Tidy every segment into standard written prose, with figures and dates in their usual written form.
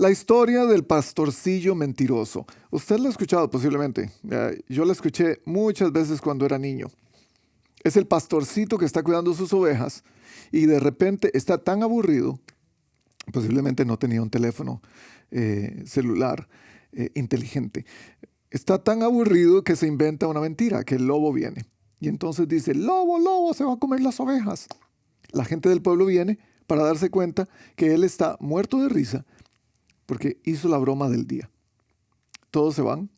La historia del pastorcillo mentiroso. Usted la ha escuchado posiblemente. Yo la escuché muchas veces cuando era niño. Es el pastorcito que está cuidando sus ovejas y de repente está tan aburrido, posiblemente no tenía un teléfono celular inteligente. Está tan aburrido que se inventa una mentira, que el lobo viene. Y entonces dice, lobo, lobo, se va a comer las ovejas. La gente del pueblo viene para darse cuenta que él está muerto de risa porque hizo la broma del día. Todos se van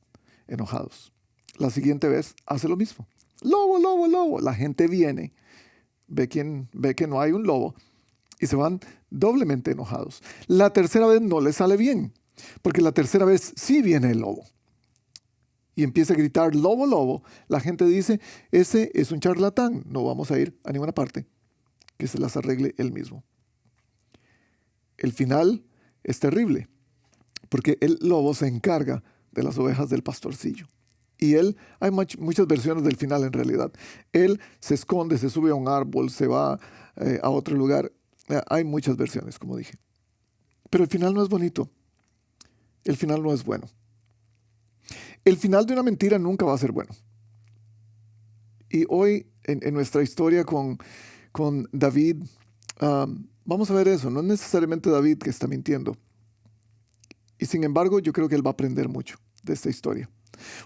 enojados. La siguiente vez hace lo mismo. Lobo, lobo, lobo. La gente viene, ve que no hay un lobo y se van doblemente enojados. La tercera vez no le sale bien, porque la tercera vez sí viene el lobo. Y empieza a gritar, lobo, lobo. La gente dice, ese es un charlatán, no vamos a ir a ninguna parte, que se las arregle él mismo. El final es terrible, porque el lobo se encarga de las ovejas del pastorcillo. Y él, hay muchas versiones del final en realidad. Él se esconde, se sube a un árbol, se va a otro lugar. Hay muchas versiones, como dije. Pero el final no es bonito. El final no es bueno. El final de una mentira nunca va a ser bueno. Y hoy, en nuestra historia con David, vamos a ver eso. No es necesariamente David que está mintiendo. Y sin embargo, yo creo que él va a aprender mucho de esta historia.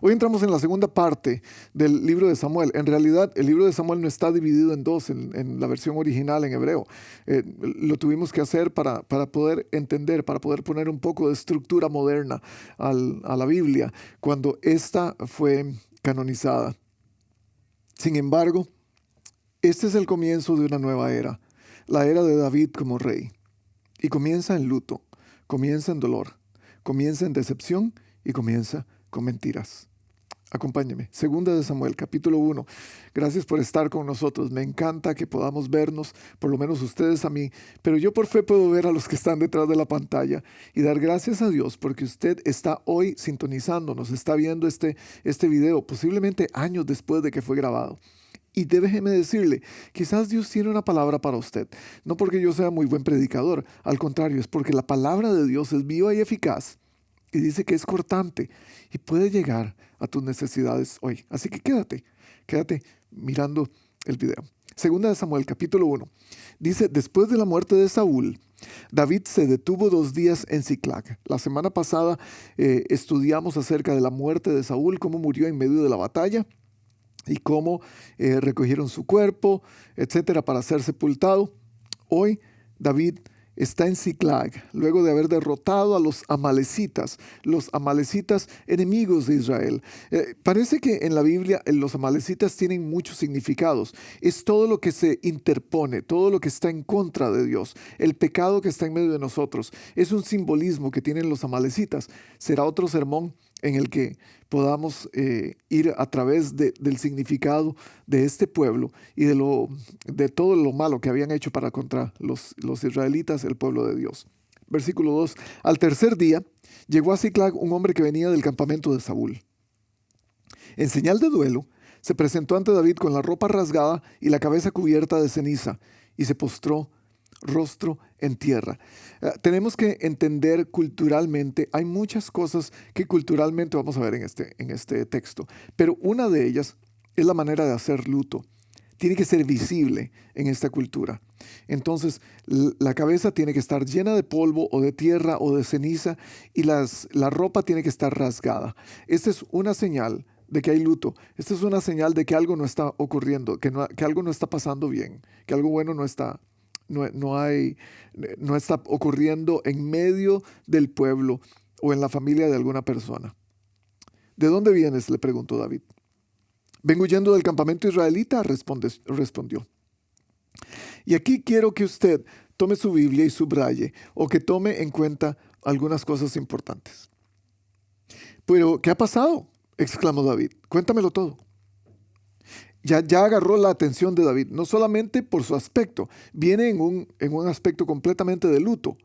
Hoy entramos en la segunda parte del libro de Samuel. En realidad, el libro de Samuel no está dividido en dos en la versión original en hebreo. Lo tuvimos que hacer para poder entender, para poder poner un poco de estructura moderna a la Biblia cuando esta fue canonizada. Sin embargo, este es el comienzo de una nueva era, la era de David como rey. Y comienza en luto, comienza en dolor, comienza en decepción y comienza con mentiras. Acompáñeme. Segunda de Samuel, capítulo 1. Gracias por estar con nosotros. Me encanta que podamos vernos, por lo menos ustedes a mí, pero yo por fe puedo ver a los que están detrás de la pantalla y dar gracias a Dios porque usted está hoy sintonizándonos, está viendo este video, posiblemente años después de que fue grabado. Y déjeme decirle, quizás Dios tiene una palabra para usted. No porque yo sea muy buen predicador, al contrario, es porque la palabra de Dios es viva y eficaz. Y dice que es cortante y puede llegar a tus necesidades hoy. Así que quédate mirando el video. Segunda de Samuel, capítulo 1. Dice, después de la muerte de Saúl, David se detuvo 2 días en Siclag. La semana pasada estudiamos acerca de la muerte de Saúl, cómo murió en medio de la batalla y cómo recogieron su cuerpo, etcétera, para ser sepultado. Hoy David está en Siclag, luego de haber derrotado a los amalecitas enemigos de Israel. Parece que en la Biblia los amalecitas tienen muchos significados. Es todo lo que se interpone, todo lo que está en contra de Dios, el pecado que está en medio de nosotros. Es un simbolismo que tienen los amalecitas. Será otro sermón en el que podamos ir a través del significado de este pueblo y de todo lo malo que habían hecho para contra los israelitas, el pueblo de Dios. Versículo 2. Al tercer día llegó a Siclag un hombre que venía del campamento de Saúl. En señal de duelo, se presentó ante David con la ropa rasgada y la cabeza cubierta de ceniza y se postró rostro en tierra. Tenemos que entender culturalmente, hay muchas cosas que culturalmente vamos a ver en este texto, pero una de ellas es la manera de hacer luto. Tiene que ser visible en esta cultura. Entonces, la cabeza tiene que estar llena de polvo o de tierra o de ceniza y la ropa tiene que estar rasgada. Esta es una señal de que hay luto. Esta es una señal de que algo no está ocurriendo, que algo no está pasando bien, que algo bueno no está ocurriendo en medio del pueblo o en la familia de alguna persona. ¿De dónde vienes?, le preguntó David. Vengo huyendo del campamento israelita, respondió. Y aquí quiero que usted tome su Biblia y subraye o que tome en cuenta algunas cosas importantes. ¿Pero qué ha pasado?, exclamó David. Cuéntamelo todo. Ya agarró la atención de David, no solamente por su aspecto, viene en un aspecto completamente de luto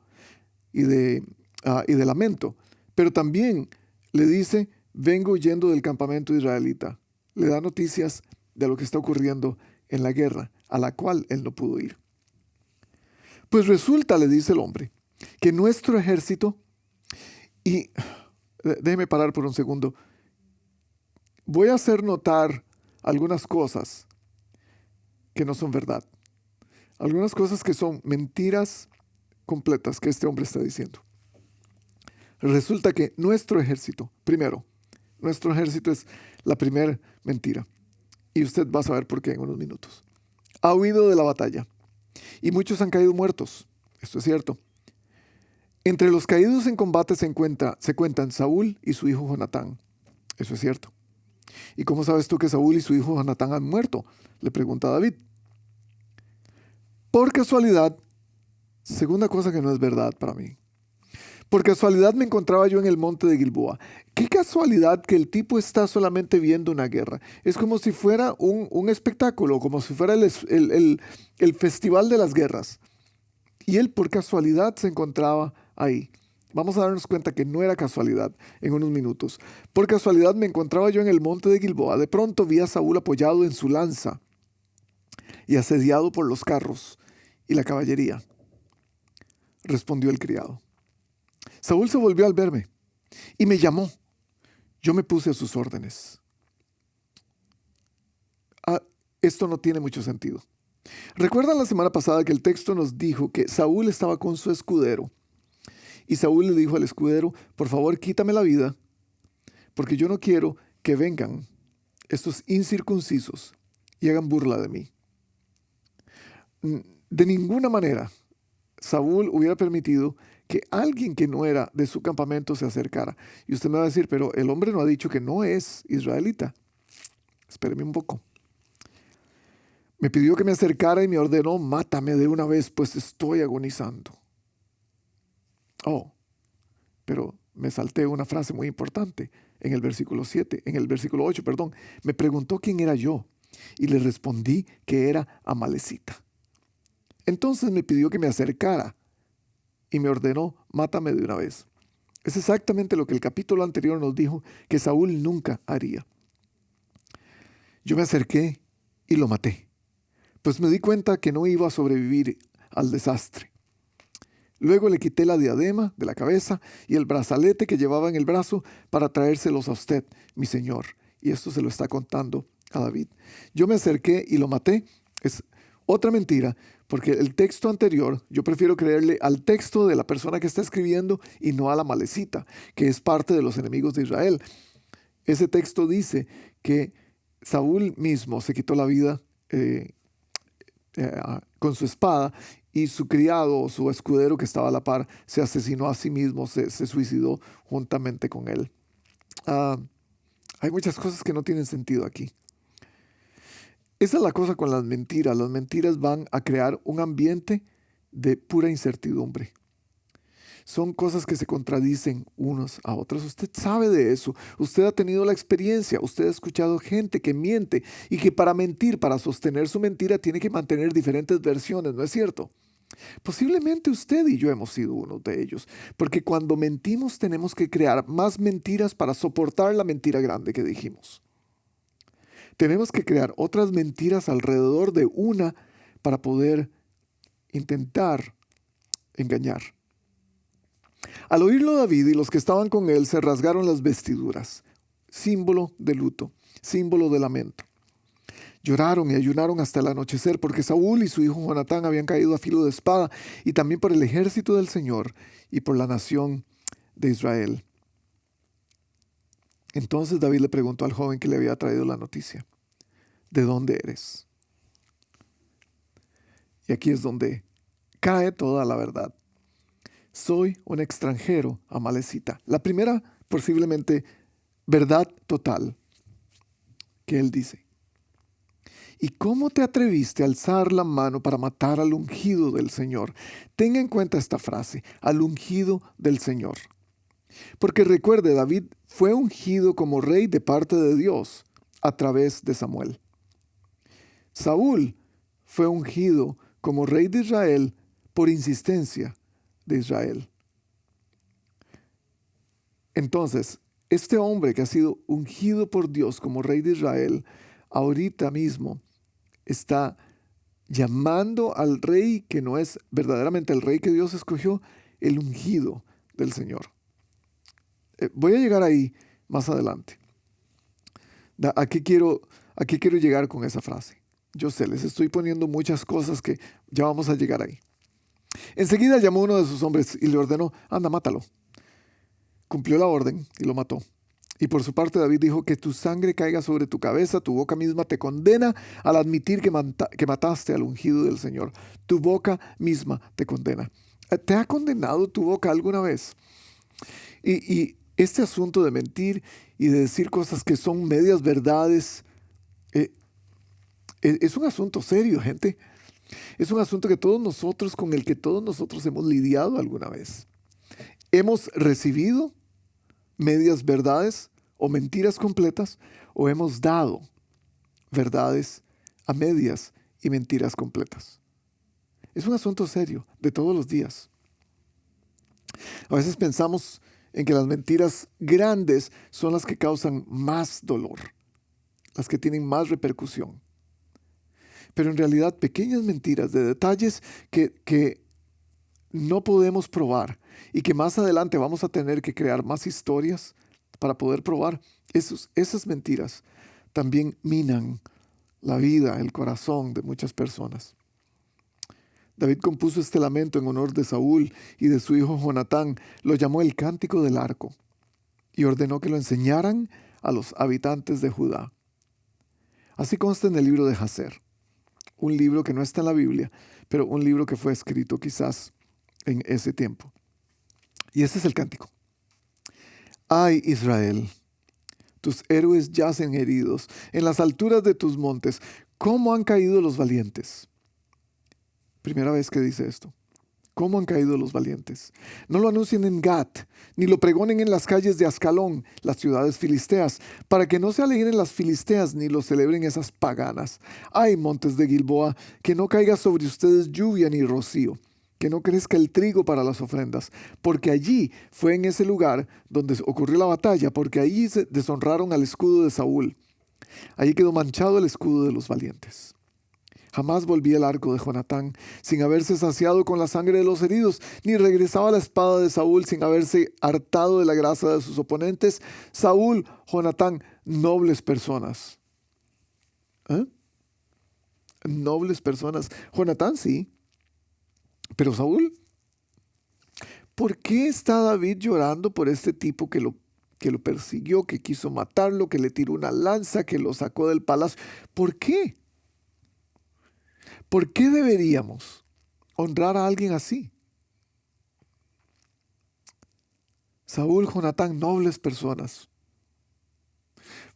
y de lamento, pero también le dice, vengo huyendo del campamento israelita. Le da noticias de lo que está ocurriendo en la guerra, a la cual él no pudo ir. Pues resulta, le dice el hombre, que nuestro ejército Y déjeme parar por un segundo. Voy a hacer notar algunas cosas que no son verdad. Algunas cosas que son mentiras completas que este hombre está diciendo. Resulta que nuestro ejército, primero, nuestro ejército es la primera mentira. Y usted va a saber por qué en unos minutos. Ha huido de la batalla y muchos han caído muertos. Esto es cierto. Entre los caídos en combate se cuentan Saúl y su hijo Jonatán. Eso es cierto. ¿Y cómo sabes tú que Saúl y su hijo Jonatán han muerto?, le pregunta David. Por casualidad, segunda cosa que no es verdad para mí. Por casualidad me encontraba yo en el monte de Gilboa. Qué casualidad que el tipo está solamente viendo una guerra. Es como si fuera un espectáculo, como si fuera el festival de las guerras. Y él por casualidad se encontraba ahí. Vamos a darnos cuenta que no era casualidad en unos minutos. Por casualidad me encontraba yo en el monte de Gilboa. De pronto vi a Saúl apoyado en su lanza y asediado por los carros y la caballería. Respondió el criado. Saúl se volvió al verme y me llamó. Yo me puse a sus órdenes. Esto no tiene mucho sentido. ¿Recuerdan la semana pasada que el texto nos dijo que Saúl estaba con su escudero? Y Saúl le dijo al escudero, por favor quítame la vida, porque yo no quiero que vengan estos incircuncisos y hagan burla de mí. De ninguna manera Saúl hubiera permitido que alguien que no era de su campamento se acercara. Y usted me va a decir, pero el hombre no ha dicho que no es israelita. Espéreme un poco. Me pidió que me acercara y me ordenó, mátame de una vez, pues estoy agonizando. Oh, pero me salté una frase muy importante en el versículo 7, en el versículo 8, perdón. Me preguntó quién era yo y le respondí que era amalecita. Entonces me pidió que me acercara y me ordenó, mátame de una vez. Es exactamente lo que el capítulo anterior nos dijo que Saúl nunca haría. Yo me acerqué y lo maté, pues me di cuenta que no iba a sobrevivir al desastre. Luego le quité la diadema de la cabeza y el brazalete que llevaba en el brazo para traérselos a usted, mi señor. Y esto se lo está contando a David. Yo me acerqué y lo maté. Es otra mentira, porque el texto anterior, yo prefiero creerle al texto de la persona que está escribiendo y no a la amalecita, que es parte de los enemigos de Israel. Ese texto dice que Saúl mismo se quitó la vida con su espada y su criado o su escudero que estaba a la par se asesinó a sí mismo, se suicidó juntamente con él. Hay muchas cosas que no tienen sentido aquí. Esa es la cosa con las mentiras. Las mentiras van a crear un ambiente de pura incertidumbre. Son cosas que se contradicen unos a otros. Usted sabe de eso. Usted ha tenido la experiencia. Usted ha escuchado gente que miente y que para mentir, para sostener su mentira, tiene que mantener diferentes versiones, ¿no es cierto? Posiblemente usted y yo hemos sido uno de ellos, porque cuando mentimos tenemos que crear más mentiras para soportar la mentira grande que dijimos. Tenemos que crear otras mentiras alrededor de una para poder intentar engañar. Al oírlo David y los que estaban con él se rasgaron las vestiduras, símbolo de luto, símbolo de lamento. Lloraron y ayunaron hasta el anochecer porque Saúl y su hijo Jonatán habían caído a filo de espada y también por el ejército del Señor y por la nación de Israel. Entonces David le preguntó al joven que le había traído la noticia, ¿de dónde eres? Y aquí es donde cae toda la verdad. Soy un extranjero, amalecita. La primera, posiblemente, verdad total que él dice. ¿Y cómo te atreviste a alzar la mano para matar al ungido del Señor? Tenga en cuenta esta frase, al ungido del Señor. Porque recuerde, David fue ungido como rey de parte de Dios a través de Samuel. Saúl fue ungido como rey de Israel por insistencia de Israel. Entonces, este hombre que ha sido ungido por Dios como rey de Israel, ahorita mismo está llamando al rey que no es verdaderamente el rey que Dios escogió, el ungido del Señor. Voy a llegar ahí más adelante. ¿A qué quiero llegar con esa frase? Yo sé, les estoy poniendo muchas cosas que ya vamos a llegar ahí. Enseguida llamó a uno de sus hombres y le ordenó, anda, mátalo. Cumplió la orden y lo mató. Y por su parte David dijo, que tu sangre caiga sobre tu cabeza, tu boca misma te condena al admitir que mataste al ungido del Señor. Tu boca misma te condena. ¿Te ha condenado tu boca alguna vez? Y este asunto de mentir y de decir cosas que son medias verdades, es un asunto serio, gente. Es un asunto con el que todos nosotros hemos lidiado alguna vez. Hemos recibido medias verdades o mentiras completas, o hemos dado verdades a medias y mentiras completas. Es un asunto serio de todos los días. A veces pensamos en que las mentiras grandes son las que causan más dolor, las que tienen más repercusión. Pero en realidad pequeñas mentiras de detalles que no podemos probar y que más adelante vamos a tener que crear más historias para poder probar, esas mentiras también minan la vida, el corazón de muchas personas. David compuso este lamento en honor de Saúl y de su hijo Jonatán. Lo llamó el Cántico del Arco y ordenó que lo enseñaran a los habitantes de Judá. Así consta en el libro de Jacer, un libro que no está en la Biblia, pero un libro que fue escrito quizás en ese tiempo. Y este es el cántico. Ay, Israel, tus héroes yacen heridos en las alturas de tus montes. ¿Cómo han caído los valientes? Primera vez que dice esto. ¿Cómo han caído los valientes? No lo anuncien en Gat, ni lo pregonen en las calles de Ascalón, las ciudades filisteas, para que no se alegren las filisteas, ni lo celebren esas paganas. Ay, montes de Gilboa, que no caiga sobre ustedes lluvia ni rocío, que no crezca el trigo para las ofrendas, porque allí fue en ese lugar donde ocurrió la batalla, porque allí se deshonraron al escudo de Saúl. Allí quedó manchado el escudo de los valientes. Jamás volvía el arco de Jonatán sin haberse saciado con la sangre de los heridos, ni regresaba la espada de Saúl sin haberse hartado de la grasa de sus oponentes. Saúl, Jonatán, nobles personas. ¿Eh? Nobles personas. Jonatán sí, pero Saúl, ¿por qué está David llorando por este tipo que lo persiguió, que quiso matarlo, que le tiró una lanza, que lo sacó del palacio? ¿Por qué? ¿Por qué deberíamos honrar a alguien así? Saúl, Jonatán, nobles personas.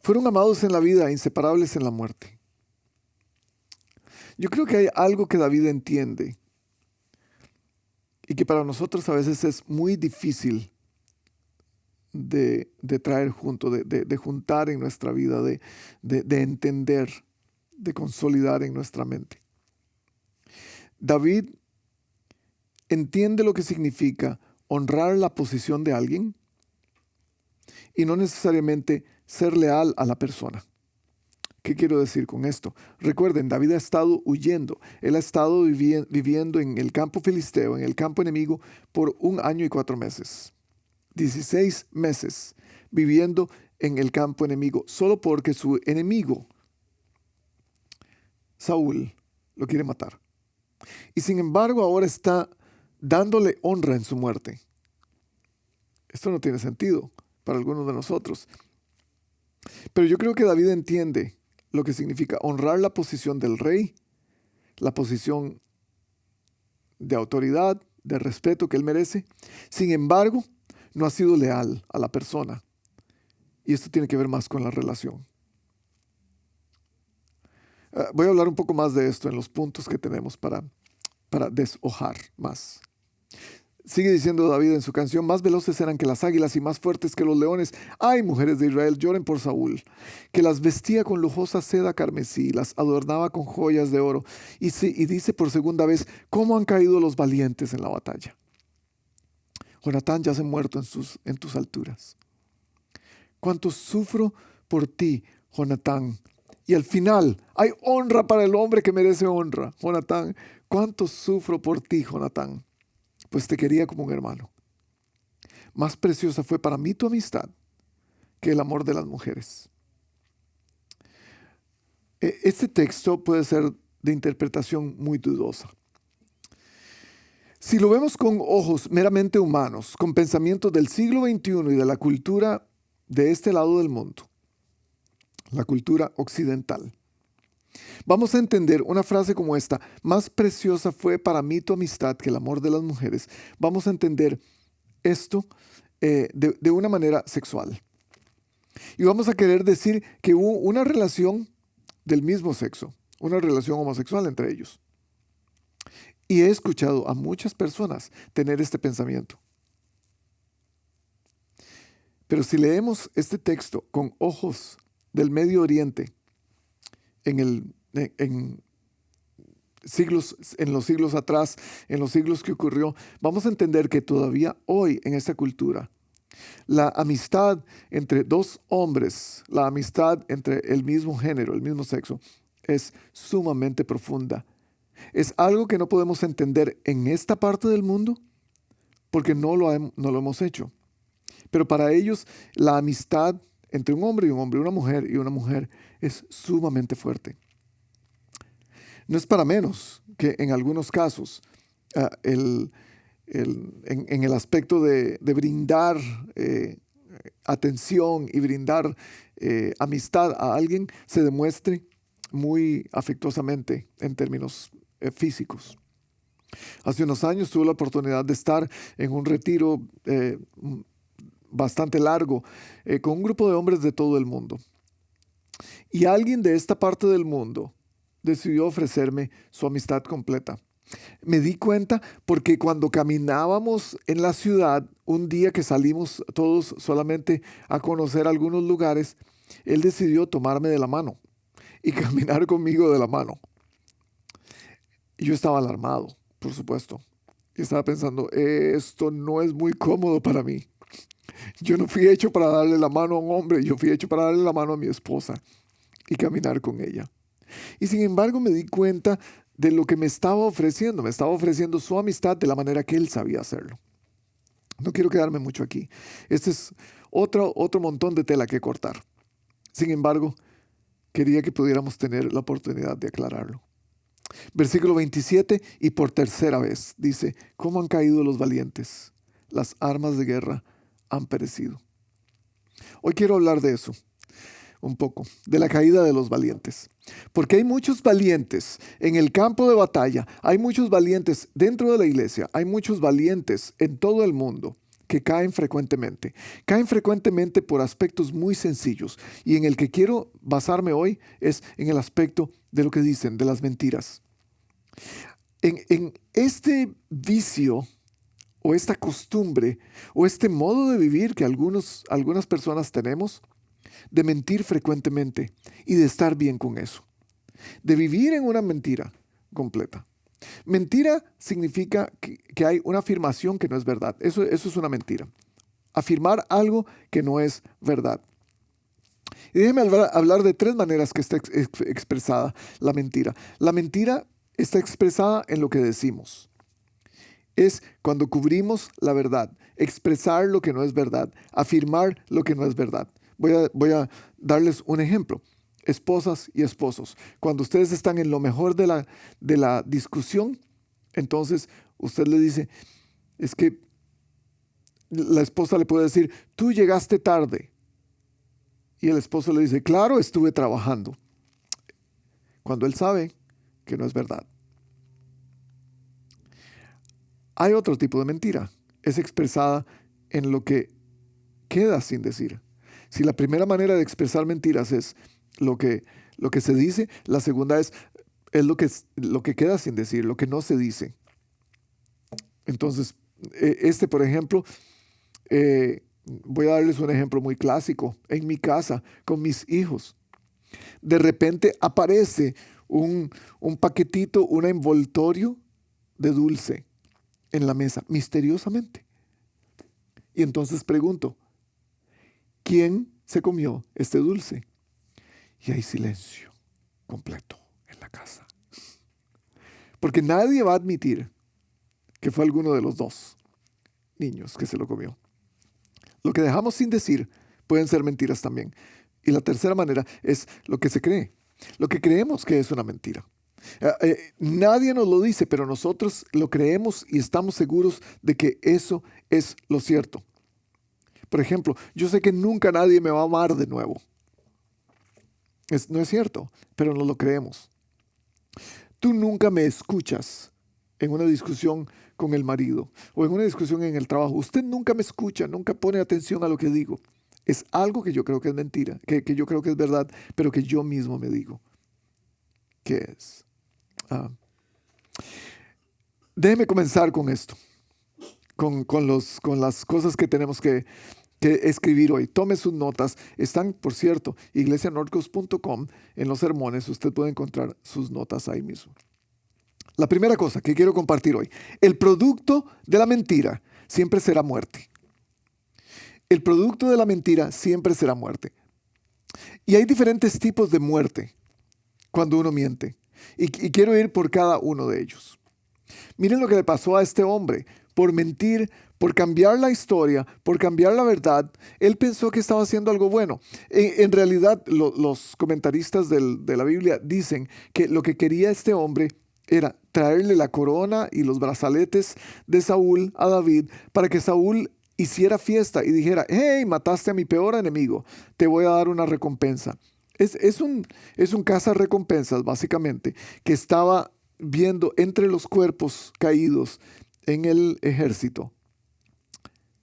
Fueron amados en la vida, inseparables en la muerte. Yo creo que hay algo que David entiende y que para nosotros a veces es muy difícil de traer junto, de juntar en nuestra vida, de entender, de consolidar en nuestra mente. David entiende lo que significa honrar la posición de alguien y no necesariamente ser leal a la persona. ¿Qué quiero decir con esto? Recuerden, David ha estado huyendo. Él ha estado viviendo en el campo filisteo, en el campo enemigo, por 1 año y 4 meses. 16 meses viviendo en el campo enemigo, solo porque su enemigo, Saúl, lo quiere matar. Y sin embargo ahora está dándole honra en su muerte. Esto no tiene sentido para algunos de nosotros. Pero yo creo que David entiende lo que significa honrar la posición del rey, la posición de autoridad, de respeto que él merece. Sin embargo, no ha sido leal a la persona. Y esto tiene que ver más con la relación. Voy a hablar un poco más de esto en los puntos que tenemos para deshojar más. Sigue diciendo David en su canción, más veloces eran que las águilas y más fuertes que los leones. Ay, mujeres de Israel, lloren por Saúl, que las vestía con lujosa seda carmesí, las adornaba con joyas de oro. Y dice por segunda vez, ¿cómo han caído los valientes en la batalla? Jonatán yace muerto en tus alturas. Cuánto sufro por ti, Jonatán. Y al final, hay honra para el hombre que merece honra, Jonatán. Cuánto sufro por ti, Jonatán, pues te quería como un hermano. más preciosa fue para mí tu amistad que el amor de las mujeres. Este texto puede ser de interpretación muy dudosa. Si lo vemos con ojos meramente humanos, con pensamientos del siglo XXI y de la cultura de este lado del mundo, la cultura occidental, vamos a entender una frase como esta: más preciosa fue para mí tu amistad que el amor de las mujeres. Vamos a entender esto de una manera sexual. Y vamos a querer decir que hubo una relación del mismo sexo, una relación homosexual entre ellos. Y he escuchado a muchas personas tener este pensamiento. Pero si leemos este texto con ojos del Medio Oriente, en los siglos atrás, en los siglos que ocurrió, vamos a entender que todavía hoy en esta cultura, la amistad entre dos hombres, la amistad entre el mismo género, el mismo sexo, es sumamente profunda. Es algo que no podemos entender en esta parte del mundo porque no lo hemos hecho. Pero para ellos la amistad entre un hombre, una mujer y una mujer es sumamente fuerte. No es para menos que en algunos casos en el aspecto de brindar atención y brindar amistad a alguien se demuestre muy afectuosamente en términos físicos. Hace unos años tuve la oportunidad de estar en un retiro bastante largo con un grupo de hombres de todo el mundo. Y alguien de esta parte del mundo decidió ofrecerme su amistad completa. Me di cuenta porque cuando caminábamos en la ciudad, un día que salimos todos solamente a conocer algunos lugares, él decidió tomarme de la mano y caminar conmigo de la mano. Y yo estaba alarmado, por supuesto. Y estaba pensando, esto no es muy cómodo para mí. Yo no fui hecho para darle la mano a un hombre, yo fui hecho para darle la mano a mi esposa y caminar con ella. Y sin embargo me di cuenta de lo que me estaba ofreciendo. Me estaba ofreciendo su amistad de la manera que él sabía hacerlo. No quiero quedarme mucho aquí. Este es otro montón de tela que cortar. Sin embargo, quería que pudiéramos tener la oportunidad de aclararlo. Versículo 27, y por tercera vez dice: ¿cómo han caído los valientes? Las armas de guerra han perecido. Hoy quiero hablar de eso un poco, de la caída de los valientes. Porque hay muchos valientes en el campo de batalla, hay muchos valientes dentro de la iglesia, hay muchos valientes en todo el mundo que caen frecuentemente. Caen frecuentemente por aspectos muy sencillos. Y en el que quiero basarme hoy es en el aspecto de lo que dicen, de las mentiras. En este vicio o esta costumbre o este modo de vivir que algunas personas tenemos, de mentir frecuentemente y de estar bien con eso, de vivir en una mentira completa. Mentira significa que hay una afirmación que no es verdad. Eso es una mentira. Afirmar algo que no es verdad. Y déjeme hablar de tres maneras que está expresada la mentira. La mentira está expresada en lo que decimos. Es cuando cubrimos la verdad, expresar lo que no es verdad, afirmar lo que no es verdad. Voy a darles un ejemplo. Esposas y esposos. Cuando ustedes están en lo mejor de la discusión, entonces usted le dice, es que la esposa le puede decir, tú llegaste tarde. Y el esposo le dice, claro, estuve trabajando. Cuando él sabe que no es verdad. Hay otro tipo de mentira. Es expresada en lo que queda sin decir. Si la primera manera de expresar mentiras es lo que se dice, la segunda es lo que queda sin decir, lo que no se dice. Entonces, por ejemplo, voy a darles un ejemplo muy clásico. En mi casa, con mis hijos, de repente aparece un paquetito, un envoltorio de dulce en la mesa, misteriosamente. Y entonces pregunto, ¿quién se comió este dulce? Y hay silencio completo en la casa. Porque nadie va a admitir que fue alguno de los dos niños que se lo comió. Lo que dejamos sin decir pueden ser mentiras también. Y la tercera manera es lo que se cree, lo que creemos que es una mentira. Nadie nos lo dice, pero nosotros lo creemos y estamos seguros de que eso es lo cierto. Por ejemplo, yo sé que nunca nadie me va a amar de nuevo. No es cierto, pero no lo creemos. Tú nunca me escuchas en una discusión con el marido o en una discusión en el trabajo. Usted nunca me escucha, nunca pone atención a lo que digo. Es algo que yo creo que es mentira, que yo creo que es verdad, pero que yo mismo me digo. ¿Qué es? Déjeme comenzar con esto, con las cosas que tenemos que escribir hoy. Tome sus notas. Están, por cierto, iglesianorcos.com. En los sermones usted puede encontrar sus notas ahí mismo. La primera cosa que quiero compartir hoy. El producto de la mentira siempre será muerte. El producto de la mentira siempre será muerte. Y hay diferentes tipos de muerte cuando uno miente. Y quiero ir por cada uno de ellos. Miren lo que le pasó a este hombre. Por mentir, por cambiar la historia, por cambiar la verdad, él pensó que estaba haciendo algo bueno. En realidad, los comentaristas de la Biblia dicen que lo que quería este hombre era traerle la corona y los brazaletes de Saúl a David para que Saúl hiciera fiesta y dijera: hey, mataste a mi peor enemigo, te voy a dar una recompensa. Es un cazarrecompensas, básicamente, que estaba viendo entre los cuerpos caídos en el ejército,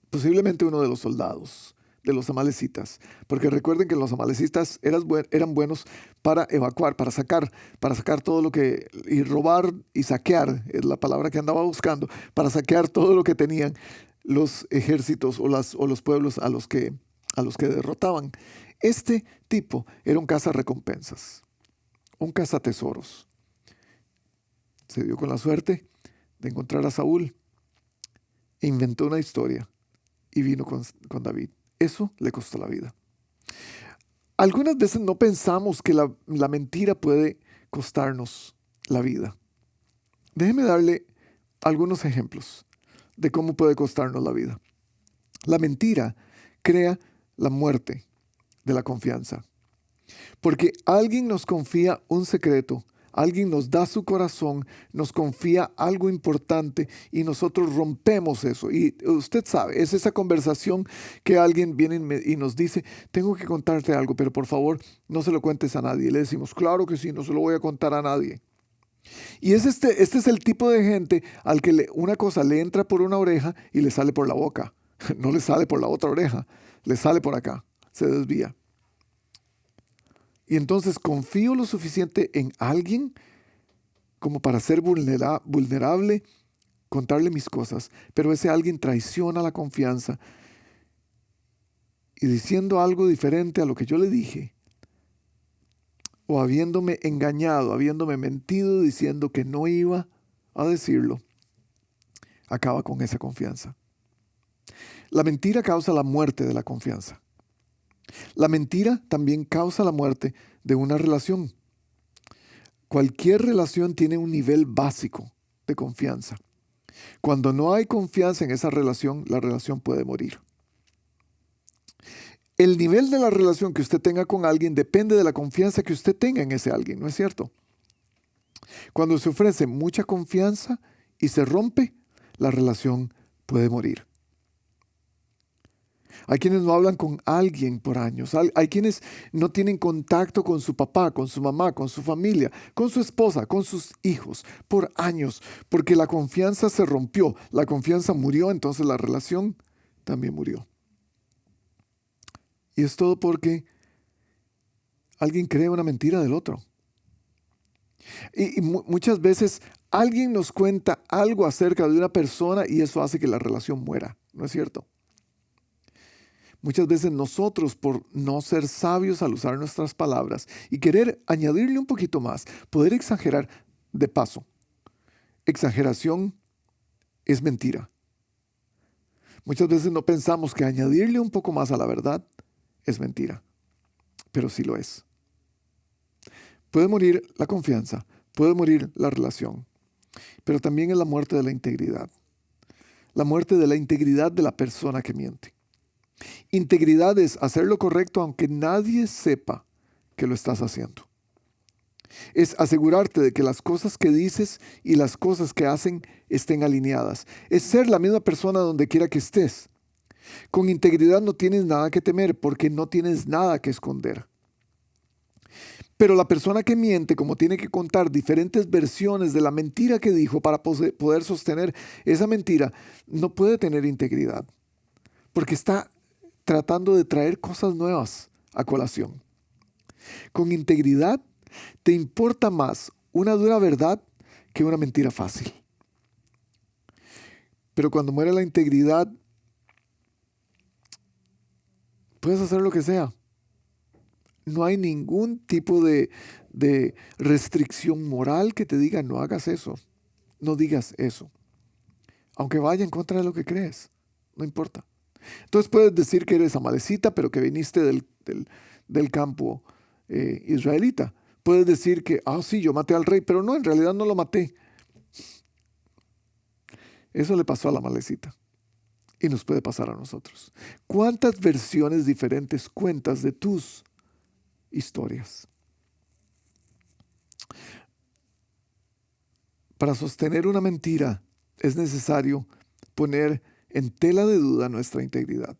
posiblemente uno de los soldados de los amalecitas, porque recuerden que los amalecitas eran buenos para evacuar, para sacar todo lo que, y robar y saquear, es la palabra que andaba buscando, para saquear todo lo que tenían los ejércitos o los pueblos a los que derrotaban. Este tipo era un cazarrecompensas, un cazatesoros. Se dio con la suerte de encontrar a Saúl, inventó una historia y vino con David. Eso le costó la vida. Algunas veces no pensamos que la mentira puede costarnos la vida. Déjeme darle algunos ejemplos de cómo puede costarnos la vida. La mentira crea la muerte de la confianza. Porque alguien nos confía un secreto, alguien nos da su corazón, nos confía algo importante y nosotros rompemos eso. Y usted sabe, es esa conversación que alguien viene y nos dice: tengo que contarte algo, pero por favor no se lo cuentes a nadie. Y le decimos: claro que sí, no se lo voy a contar a nadie. Y este es el tipo de gente al que una cosa le entra por una oreja y le sale por la boca. No le sale por la otra oreja, le sale por acá, se desvía. Y entonces confío lo suficiente en alguien como para ser vulnerable, contarle mis cosas, pero ese alguien traiciona la confianza y diciendo algo diferente a lo que yo le dije, o habiéndome engañado, habiéndome mentido, diciendo que no iba a decirlo, acaba con esa confianza. La mentira causa la muerte de la confianza. La mentira también causa la muerte de una relación. Cualquier relación tiene un nivel básico de confianza. Cuando no hay confianza en esa relación, la relación puede morir. El nivel de la relación que usted tenga con alguien depende de la confianza que usted tenga en ese alguien, ¿no es cierto? Cuando se ofrece mucha confianza y se rompe, la relación puede morir. Hay quienes no hablan con alguien por años. Hay quienes no tienen contacto con su papá, con su mamá, con su familia, con su esposa, con sus hijos por años, porque la confianza se rompió, la confianza murió, entonces la relación también murió. Y es todo porque alguien cree una mentira del otro. Y muchas veces alguien nos cuenta algo acerca de una persona y eso hace que la relación muera, ¿no es cierto? Muchas veces nosotros, por no ser sabios al usar nuestras palabras y querer añadirle un poquito más, poder exagerar de paso. Exageración es mentira. Muchas veces no pensamos que añadirle un poco más a la verdad es mentira, pero sí lo es. Puede morir la confianza, puede morir la relación, pero también es la muerte de la integridad. La muerte de la integridad de la persona que miente. Integridad es hacer lo correcto aunque nadie sepa que lo estás haciendo. Es asegurarte de que las cosas que dices y las cosas que hacen estén alineadas. Es ser la misma persona donde quiera que estés. Con integridad no tienes nada que temer porque no tienes nada que esconder. Pero la persona que miente, como tiene que contar diferentes versiones de la mentira que dijo para poder sostener esa mentira, no puede tener integridad. Porque está tratando de traer cosas nuevas a colación. Con integridad te importa más una dura verdad que una mentira fácil. Pero cuando muere la integridad, puedes hacer lo que sea. No hay ningún tipo de restricción moral que te diga no hagas eso, no digas eso. Aunque vaya en contra de lo que crees, no importa. Entonces puedes decir que eres amalecita, pero que viniste del campo israelita. Puedes decir que, sí, yo maté al rey, pero no, en realidad no lo maté. Eso le pasó a la amalecita y nos puede pasar a nosotros. ¿Cuántas versiones diferentes cuentas de tus historias? Para sostener una mentira es necesario poner en tela de duda nuestra integridad.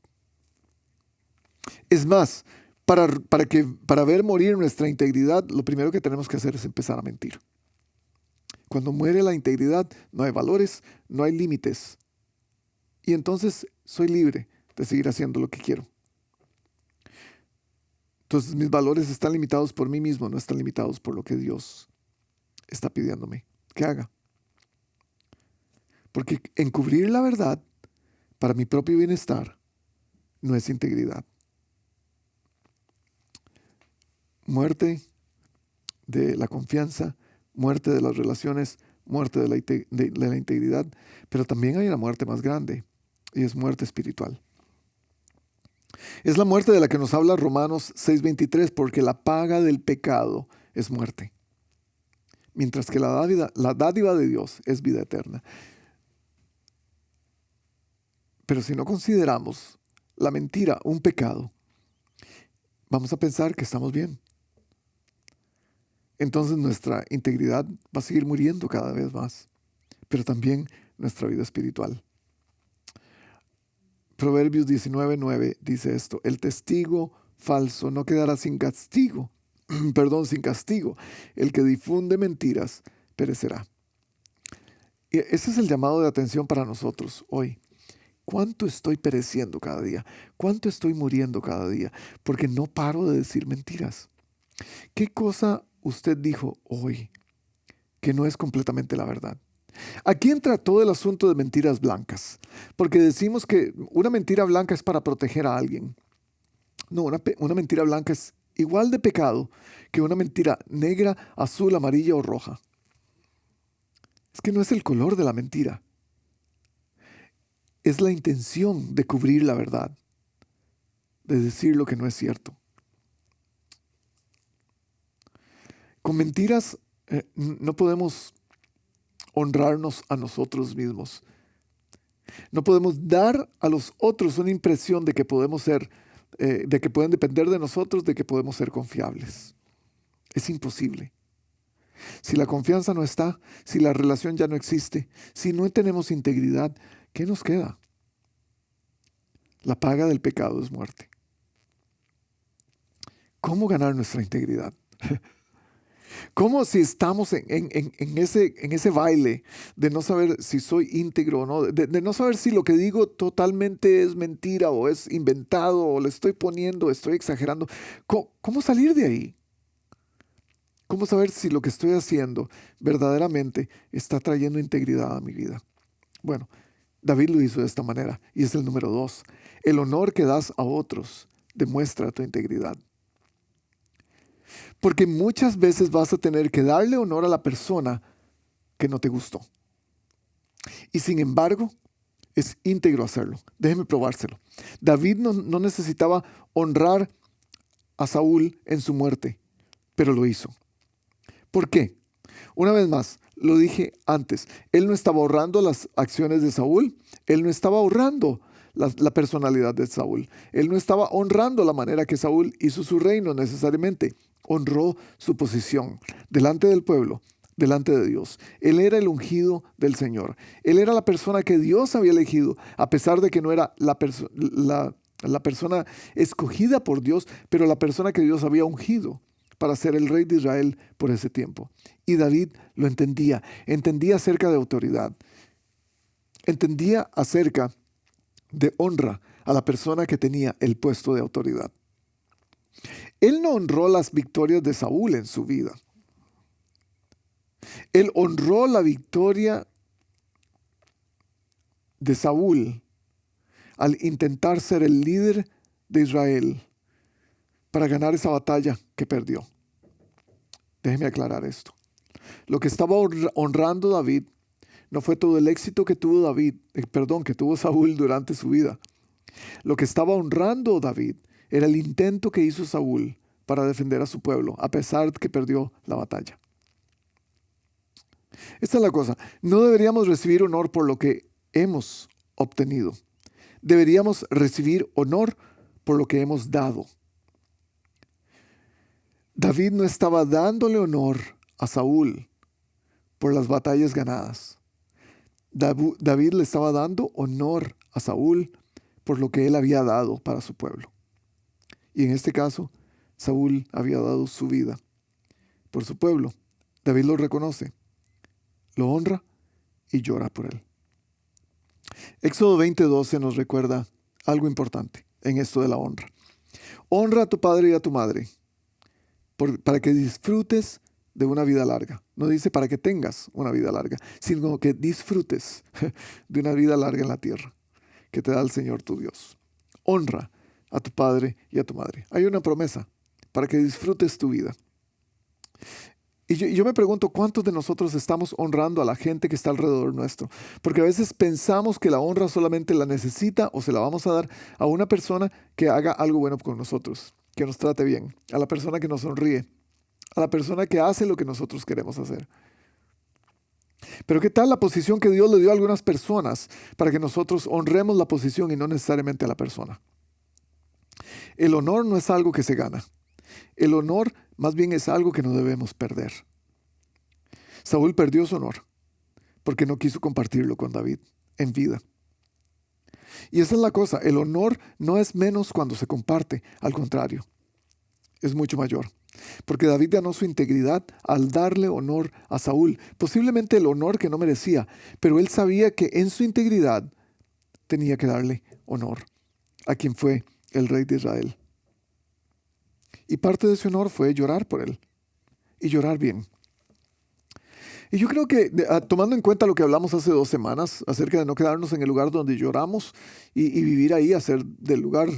Es más, para ver morir nuestra integridad, lo primero que tenemos que hacer es empezar a mentir. Cuando muere la integridad, no hay valores, no hay límites. Y entonces soy libre de seguir haciendo lo que quiero. Entonces mis valores están limitados por mí mismo, no están limitados por lo que Dios está pidiéndome que haga. Porque encubrir la verdad para mi propio bienestar no es integridad. Muerte de la confianza, muerte de las relaciones, muerte de la integridad, pero también hay una muerte más grande y es muerte espiritual. Es la muerte de la que nos habla Romanos 6:23, porque la paga del pecado es muerte, mientras que la dádiva de Dios es vida eterna. Pero si no consideramos la mentira un pecado, vamos a pensar que estamos bien. Entonces nuestra integridad va a seguir muriendo cada vez más, pero también nuestra vida espiritual. Proverbios 19:9 dice esto: el testigo falso no quedará sin castigo, sin castigo. El que difunde mentiras perecerá. Y ese es el llamado de atención para nosotros hoy. ¿Cuánto estoy pereciendo cada día? ¿Cuánto estoy muriendo cada día? Porque no paro de decir mentiras. ¿Qué cosa usted dijo hoy que no es completamente la verdad? Aquí entra todo el asunto de mentiras blancas, porque decimos que una mentira blanca es para proteger a alguien. No, una mentira blanca es igual de pecado que una mentira negra, azul, amarilla o roja. Es que no es el color de la mentira, es la intención de cubrir la verdad, de decir lo que no es cierto. Con mentiras no podemos honrarnos a nosotros mismos. No podemos dar a los otros una impresión de que podemos ser, de que pueden depender de nosotros, de que podemos ser confiables. Es imposible. Si la confianza no está, si la relación ya no existe, si no tenemos integridad, ¿qué nos queda? La paga del pecado es muerte. ¿Cómo ganar nuestra integridad? ¿Cómo si estamos en ese baile de no saber si soy íntegro o no, de no saber si lo que digo totalmente es mentira o es inventado o le estoy poniendo, estoy exagerando? ¿Cómo salir de ahí? ¿Cómo saber si lo que estoy haciendo verdaderamente está trayendo integridad a mi vida? Bueno, David lo hizo de esta manera y es el número 2. El honor que das a otros demuestra tu integridad. Porque muchas veces vas a tener que darle honor a la persona que no te gustó. Y sin embargo, es íntegro hacerlo. Déjeme probárselo. David no necesitaba honrar a Saúl en su muerte, pero lo hizo. ¿Por qué? Una vez más, lo dije antes, él no estaba ahorrando las acciones de Saúl, él no estaba ahorrando la personalidad de Saúl. Él no estaba honrando la manera que Saúl hizo su reino necesariamente. Honró su posición delante del pueblo, delante de Dios. Él era el ungido del Señor. Él era la persona que Dios había elegido, a pesar de que no era la persona escogida por Dios, pero la persona que Dios había ungido para ser el rey de Israel por ese tiempo. Y David lo entendía acerca de autoridad, entendía acerca de honra a la persona que tenía el puesto de autoridad. Él no honró las victorias de Saúl en su vida. Él honró la victoria de Saúl al intentar ser el líder de Israel para ganar esa batalla que perdió. Déjeme aclarar esto. Lo que estaba honrando David no fue todo el éxito que tuvo que tuvo Saúl durante su vida. Lo que estaba honrando David era el intento que hizo Saúl para defender a su pueblo, a pesar de que perdió la batalla. Esta es la cosa. No deberíamos recibir honor por lo que hemos obtenido. Deberíamos recibir honor por lo que hemos dado. David no estaba dándole honor a Saúl por las batallas ganadas. David le estaba dando honor a Saúl por lo que él había dado para su pueblo. Y en este caso, Saúl había dado su vida por su pueblo. David lo reconoce, lo honra y llora por él. Éxodo 20:12 nos recuerda algo importante en esto de la honra. Honra a tu padre y a tu madre para que disfrutes de una vida larga. No dice para que tengas una vida larga, sino que disfrutes de una vida larga en la tierra que te da el Señor tu Dios. Honra a tu padre y a tu madre. Hay una promesa para que disfrutes tu vida. Y yo me pregunto, ¿cuántos de nosotros estamos honrando a la gente que está alrededor nuestro? Porque a veces pensamos que la honra solamente la necesita o se la vamos a dar a una persona que haga algo bueno con nosotros, que nos trate bien, a la persona que nos sonríe, a la persona que hace lo que nosotros queremos hacer. Pero ¿qué tal la posición que Dios le dio a algunas personas para que nosotros honremos la posición y no necesariamente a la persona? El honor no es algo que se gana. El honor más bien es algo que no debemos perder. Saúl perdió su honor porque no quiso compartirlo con David en vida. Y esa es la cosa, el honor no es menos cuando se comparte, al contrario, es mucho mayor. Porque David ganó su integridad al darle honor a Saúl, posiblemente el honor que no merecía, pero él sabía que en su integridad tenía que darle honor a quien fue el rey de Israel. Y parte de ese honor fue llorar por él, y llorar bien. Y yo creo que, tomando en cuenta lo que hablamos hace 2 semanas, acerca de no quedarnos en el lugar donde lloramos y vivir ahí, hacer del lugar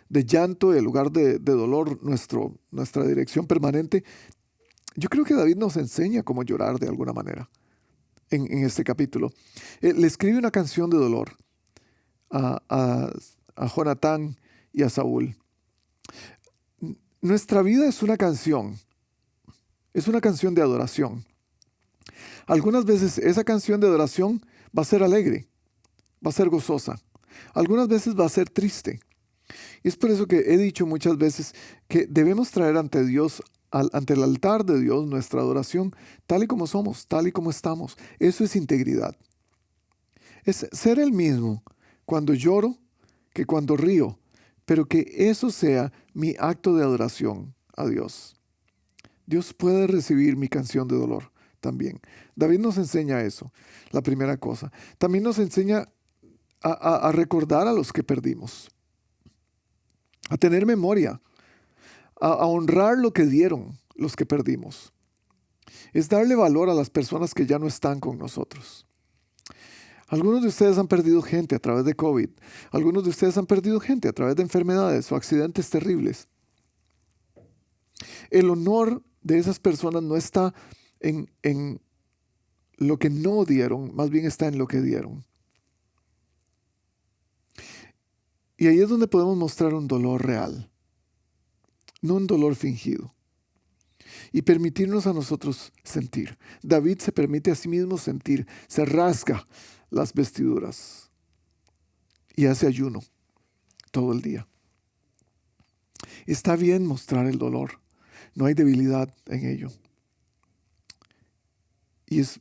de llanto, del lugar de dolor, nuestra dirección permanente, yo creo que David nos enseña cómo llorar de alguna manera en este capítulo. Le escribe una canción de dolor a Jonatán y a Saúl. Nuestra vida es una canción de adoración. Algunas veces esa canción de adoración va a ser alegre, va a ser gozosa. Algunas veces va a ser triste. Y es por eso que he dicho muchas veces que debemos traer ante Dios, ante el altar de Dios, nuestra adoración tal y como somos, tal y como estamos. Eso es integridad. Es ser el mismo cuando lloro que cuando río, pero que eso sea mi acto de adoración a Dios. Dios puede recibir mi canción de dolor también. David nos enseña eso, la primera cosa. También nos enseña a recordar a los que perdimos, a tener memoria, a honrar lo que dieron los que perdimos. Es darle valor a las personas que ya no están con nosotros. Algunos de ustedes han perdido gente a través de COVID. Algunos de ustedes han perdido gente a través de enfermedades o accidentes terribles. El honor de esas personas no está en lo que no dieron, más bien está en lo que dieron. Y ahí es donde podemos mostrar un dolor real, no un dolor fingido. Y permitirnos a nosotros sentir. David se permite a sí mismo sentir, se rasga las vestiduras y hace ayuno todo el día. Está bien mostrar el dolor. No hay debilidad en ello. Y es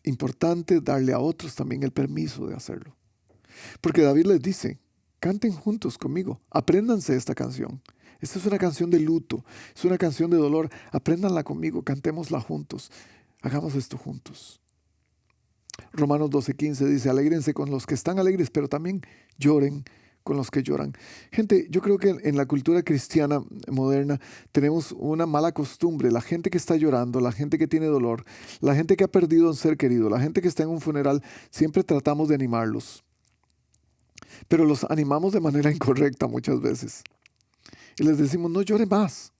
importante darle a otros también el permiso de hacerlo. Porque David les dice, canten juntos conmigo, apréndanse esta canción. Esta es una canción de luto, es una canción de dolor. Apréndanla conmigo, cantémosla juntos, hagamos esto juntos. Romanos 12:15 dice, alégrense con los que están alegres, pero también lloren con los que lloran. Gente, yo creo que en la cultura cristiana moderna tenemos una mala costumbre. La gente que está llorando, la gente que tiene dolor, la gente que ha perdido a un ser querido, la gente que está en un funeral, siempre tratamos de animarlos. Pero los animamos de manera incorrecta muchas veces. Y les decimos, no llore más.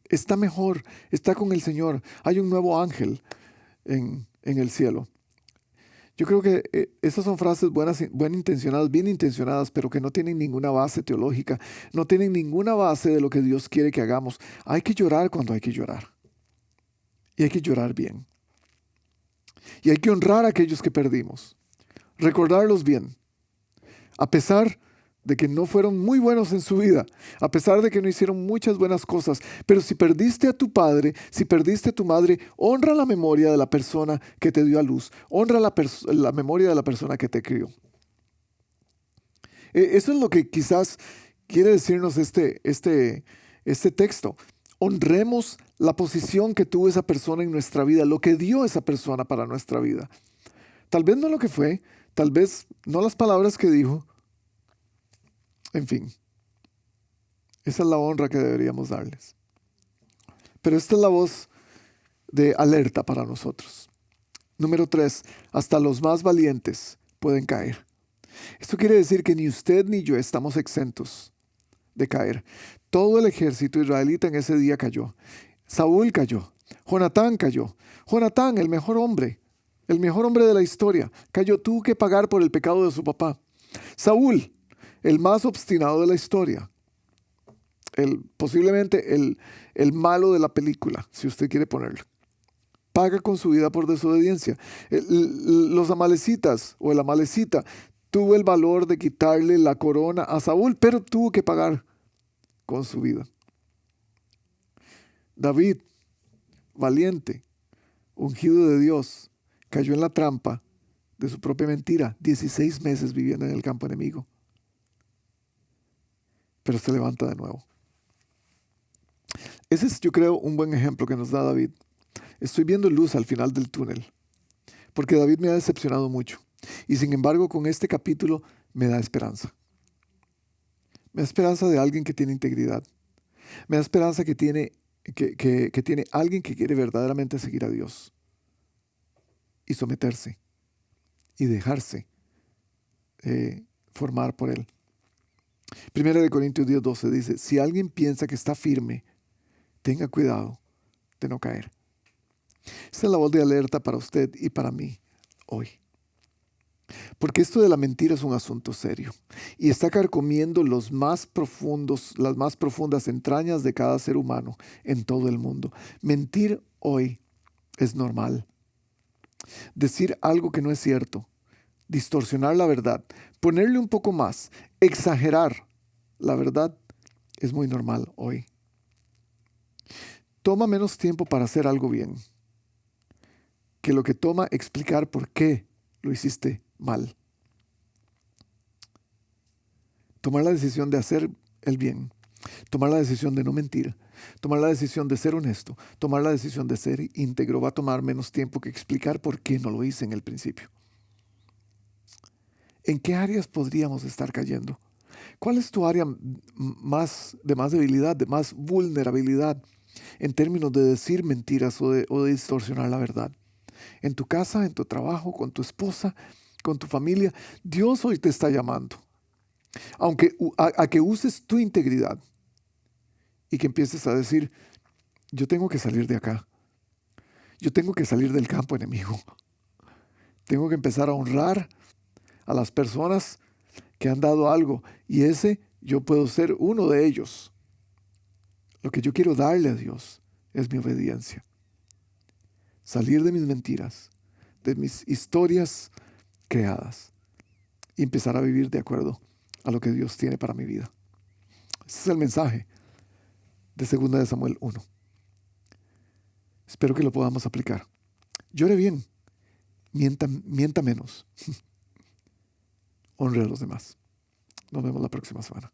Está mejor, está con el Señor. Hay un nuevo ángel en el cielo. Yo creo que esas son frases bien intencionadas, pero que no tienen ninguna base teológica, no tienen ninguna base de lo que Dios quiere que hagamos. Hay que llorar cuando hay que llorar. Y hay que llorar bien. Y hay que honrar a aquellos que perdimos. Recordarlos bien. A pesar de que no fueron muy buenos en su vida, a pesar de que no hicieron muchas buenas cosas, pero si perdiste a tu padre, si perdiste a tu madre, honra la memoria de la persona que te dio a luz, honra la memoria de la persona que te crió. Eso es lo que quizás quiere decirnos este texto. Honremos la posición que tuvo esa persona en nuestra vida, lo que dio esa persona para nuestra vida. Tal vez no lo que fue, tal vez no las palabras que dijo. En fin, esa es la honra que deberíamos darles. Pero esta es la voz de alerta para nosotros. Número 3, hasta los más valientes pueden caer. Esto quiere decir que ni usted ni yo estamos exentos de caer. Todo el ejército israelita en ese día cayó. Saúl cayó. Jonatán cayó. Jonatán, el mejor hombre de la historia, cayó. Tuvo que pagar por el pecado de su papá. Saúl, el más obstinado de la historia. Posiblemente el malo de la película, si usted quiere ponerlo. Paga con su vida por desobediencia. Los amalecitas o el amalecita tuvo el valor de quitarle la corona a Saúl, pero tuvo que pagar con su vida. David, valiente, ungido de Dios, cayó en la trampa de su propia mentira. 16 meses viviendo en el campo enemigo. Pero se levanta de nuevo. Ese es, yo creo, un buen ejemplo que nos da David. Estoy viendo luz al final del túnel, porque David me ha decepcionado mucho. Y sin embargo, con este capítulo me da esperanza. Me da esperanza de alguien que tiene integridad. Me da esperanza que tiene alguien que quiere verdaderamente seguir a Dios. Y someterse. Y dejarse formar por Él. 1 Corintios 10:12 dice, si alguien piensa que está firme, tenga cuidado de no caer. Esta es la voz de alerta para usted y para mí hoy. Porque esto de la mentira es un asunto serio y está carcomiendo las más profundas entrañas de cada ser humano en todo el mundo. Mentir hoy es normal. Decir algo que no es cierto, distorsionar la verdad, ponerle un poco más, exagerar la verdad es muy normal hoy. Toma menos tiempo para hacer algo bien que lo que toma explicar por qué lo hiciste mal. Tomar la decisión de hacer el bien, tomar la decisión de no mentir, tomar la decisión de ser honesto, tomar la decisión de ser íntegro va a tomar menos tiempo que explicar por qué no lo hice en el principio. ¿En qué áreas podríamos estar cayendo? ¿Cuál es tu área de más debilidad, de más vulnerabilidad en términos de decir mentiras o de distorsionar la verdad? En tu casa, en tu trabajo, con tu esposa, con tu familia. Dios hoy te está llamando a que uses tu integridad y que empieces a decir, yo tengo que salir de acá. Yo tengo que salir del campo enemigo. Tengo que empezar a honrar a las personas que han dado algo y yo puedo ser uno de ellos. Lo que yo quiero darle a Dios es mi obediencia. Salir de mis mentiras, de mis historias creadas y empezar a vivir de acuerdo a lo que Dios tiene para mi vida. Ese es el mensaje de 2 de Samuel 1. Espero que lo podamos aplicar. Llore bien, mienta menos. Honre a los demás. Nos vemos la próxima semana.